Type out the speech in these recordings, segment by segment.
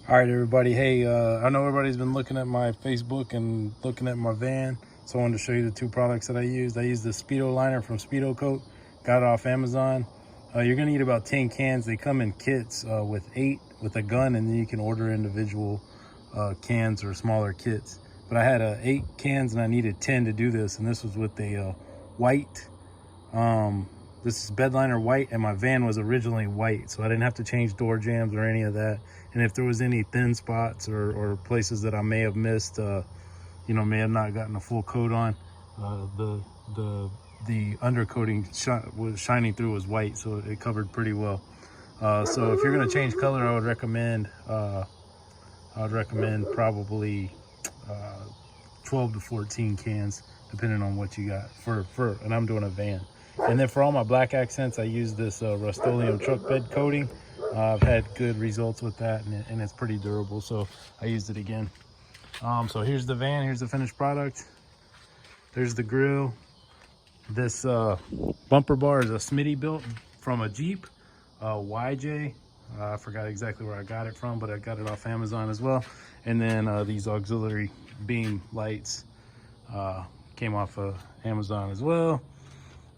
All right, everybody. Hey, I know everybody's been looking at my Facebook and looking at my van, so I wanted to show you the two products that I used. I used the Speedo liner from Speedo Coat, got it off Amazon. You're gonna need about 10 cans. They come in kits with 8 with a gun, and then you can order individual cans or smaller kits. But I had 8 cans and I needed 10 to do this, and this was with a white. This is bedliner white, and my van was originally white, so I didn't have to change door jambs or any of that. And if there was any thin spots or places that I may have missed, may have not gotten a full coat on, the undercoating was shining through was white, so it covered pretty well. So if you're gonna change color, I would recommend probably 12 to 14 cans, depending on what you got and I'm doing a van. And then for all my black accents, I use this Rust-Oleum truck bed coating. I've had good results with that, and it's pretty durable, so I used it again. So here's the van, here's the finished product. There's the grill. This bumper bar is a Smitty built from a Jeep, YJ. I forgot exactly where I got it from, but I got it off Amazon as well. And then these auxiliary beam lights came off of Amazon as well.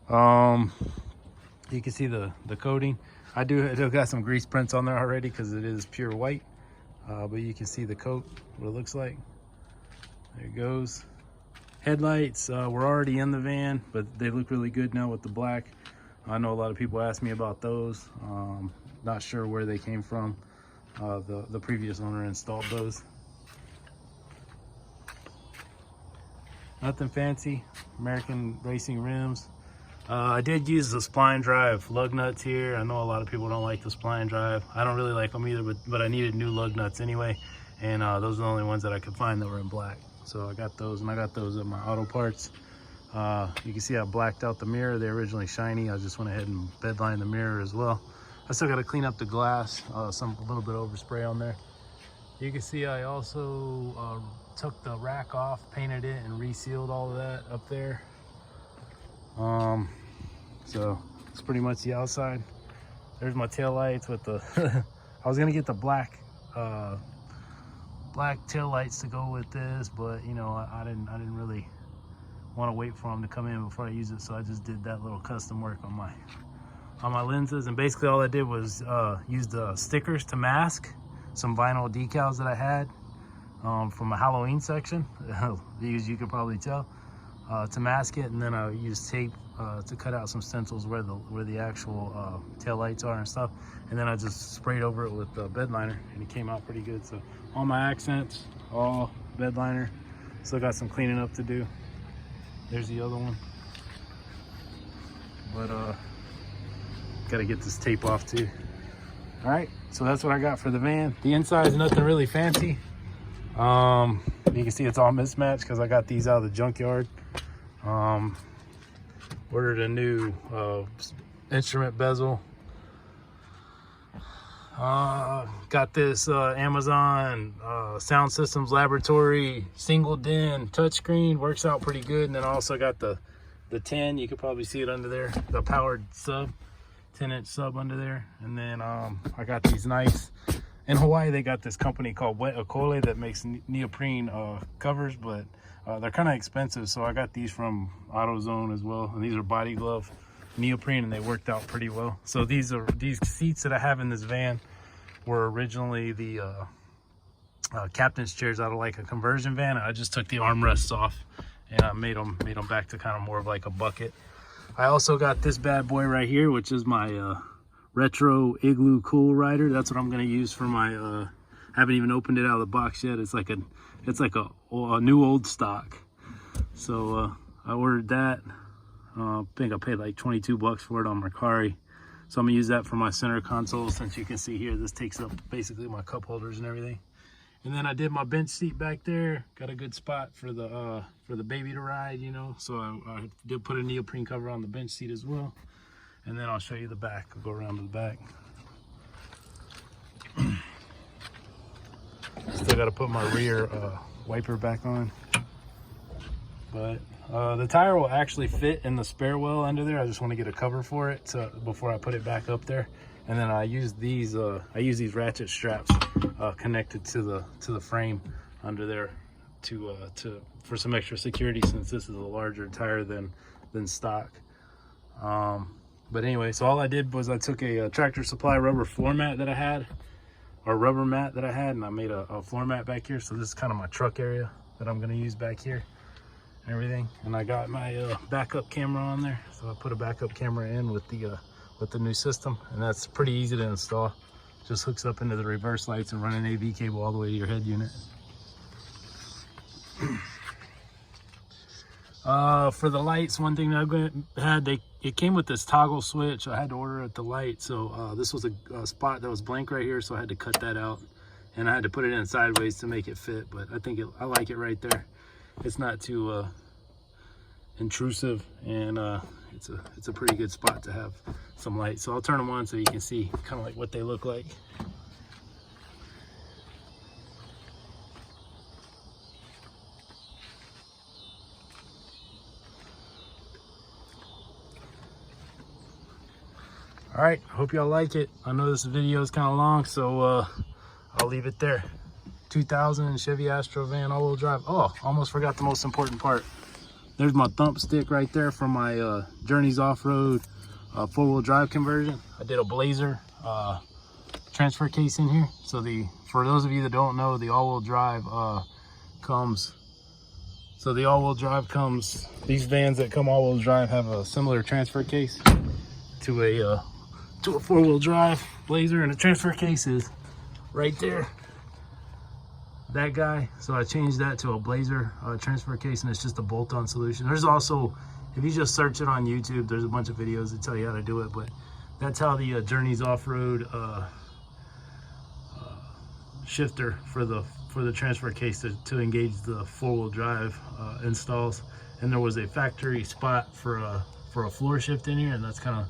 You can see the coating. It got some grease prints on there already because it is pure white, but you can see the coat, what it looks like. There it goes. Headlights were already in the van, but they look really good now with the black. I know a lot of people ask me about those. Not sure where they came from. The previous owner installed those. Nothing fancy. American racing rims. I did use the spline drive lug nuts here. I know a lot of people don't like the spline drive. I don't really like them either, but I needed new lug nuts anyway, and those are the only ones that I could find that were in black. So I got those, and I got those at my auto parts. You can see I blacked out the mirror. They're originally shiny. I just went ahead and bedlined the mirror as well. I still got to clean up the glass, a little bit of overspray on there. You can see I also took the rack off, painted it, and resealed all of that up there. So it's pretty much the outside. There's my tail lights with the I was gonna get the black tail lights to go with this, but I didn't really want to wait for them to come in before I use it, so I just did that little custom work on my lenses. And basically all I did was use the stickers to mask some vinyl decals that I had from a Halloween section, as you can probably tell, to mask it, and then I used tape to cut out some stencils where the actual tail lights are and stuff, and then I just sprayed over it with the bed liner, and it came out pretty good. So all my accents, all bed liner. Still got some cleaning up to do. There's the other one, but gotta get this tape off too. All right, so that's what I got for the van. The inside is nothing really fancy. You can see it's all mismatched because I got these out of the junkyard. Ordered a new instrument bezel. Got this Amazon Sound Systems Laboratory single DIN touchscreen. Works out pretty good. And then I also got the 10. You could probably see it under there. The powered sub, 10-inch sub under there. And then I got these nice. In Hawaii, they got this company called Wet Akole that makes neoprene covers, but they're kind of expensive. So I got these from AutoZone as well. And these are body glove neoprene, and they worked out pretty well. So these seats that I have in this van were originally the captain's chairs out of like a conversion van. I just took the armrests off and I made them back to kind of more of like a bucket. I also got this bad boy right here, which is my retro Igloo Cool Rider. That's what I'm going to use for my haven't even opened it out of the box yet. It's like a new old stock. So I ordered that. I think I paid like 22 bucks for it on Mercari. So I'm gonna use that for my center console. Since you can see here, this takes up basically my cup holders and everything. And then I did my bench seat back there. Got a good spot for the baby to ride, So I did put a neoprene cover on the bench seat as well. And then I'll show you the back. I'll go around to the back. Still got to put my rear wiper back on. But the tire will actually fit in the spare well under there. I just want to get a cover for it before I put it back up there. And then I use these ratchet straps connected to the frame under there for some extra security, since this is a larger tire than stock. But anyway, so all I did was I took a Tractor Supply rubber floor mat that I had, or rubber mat that I had, and I made a floor mat back here. So this is kind of my truck area that I'm going to use back here and everything. And I got my backup camera on there, so I put a backup camera in with the new system, and that's pretty easy to install. Just hooks up into the reverse lights and run an AV cable all the way to your head unit. For the lights, one thing that I had, it came with this toggle switch. I had to order it the light, so this was a spot that was blank right here, so I had to cut that out, and I had to put it in sideways to make it fit. But I think I like it right there. It's not too intrusive, and it's a pretty good spot to have some light. So I'll turn them on so you can see kind of like what they look like. All right, hope y'all like it. I know this video is kind of long, so I'll leave it there. 2000 Chevy Astrovan all-wheel drive. Oh, almost forgot the most important part. There's my thump stick right there for my Journeys off-road four-wheel drive conversion. I did a Blazer transfer case in here. So for those of you that don't know, the all-wheel drive comes. So the all-wheel drive comes. These vans that come all-wheel drive have a similar transfer case to a four-wheel drive Blazer, and the transfer case is right there, that guy. So I changed that to a Blazer transfer case, and it's just a bolt-on solution. There's also, if you just search it on YouTube, there's a bunch of videos that tell you how to do it, but that's how the Journeys off-road shifter for the transfer case to engage the four-wheel drive installs. And there was a factory spot for a floor shift in here, and that's kind of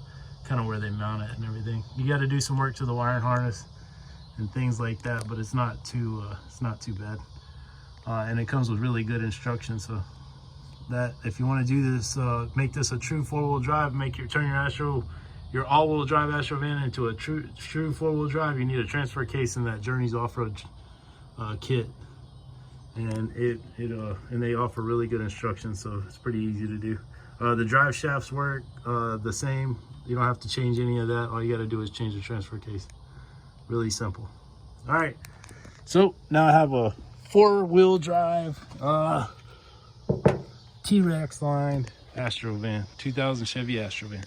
where they mount it and everything. You got to do some work to the wiring harness and things like that, but it's not too bad. And it comes with really good instructions. So that if you want to do this, make this a true four-wheel drive, turn your all-wheel drive Astrovan into a true four-wheel drive, you need a transfer case in that Journeys off-road kit, and and they offer really good instructions, so it's pretty easy to do. The drive shafts work the same. You don't have to change any of that. All you got to do is change the transfer case. Really simple. All right, so now I have a four-wheel drive T-Rex line Astrovan, 2000 Chevy Astrovan.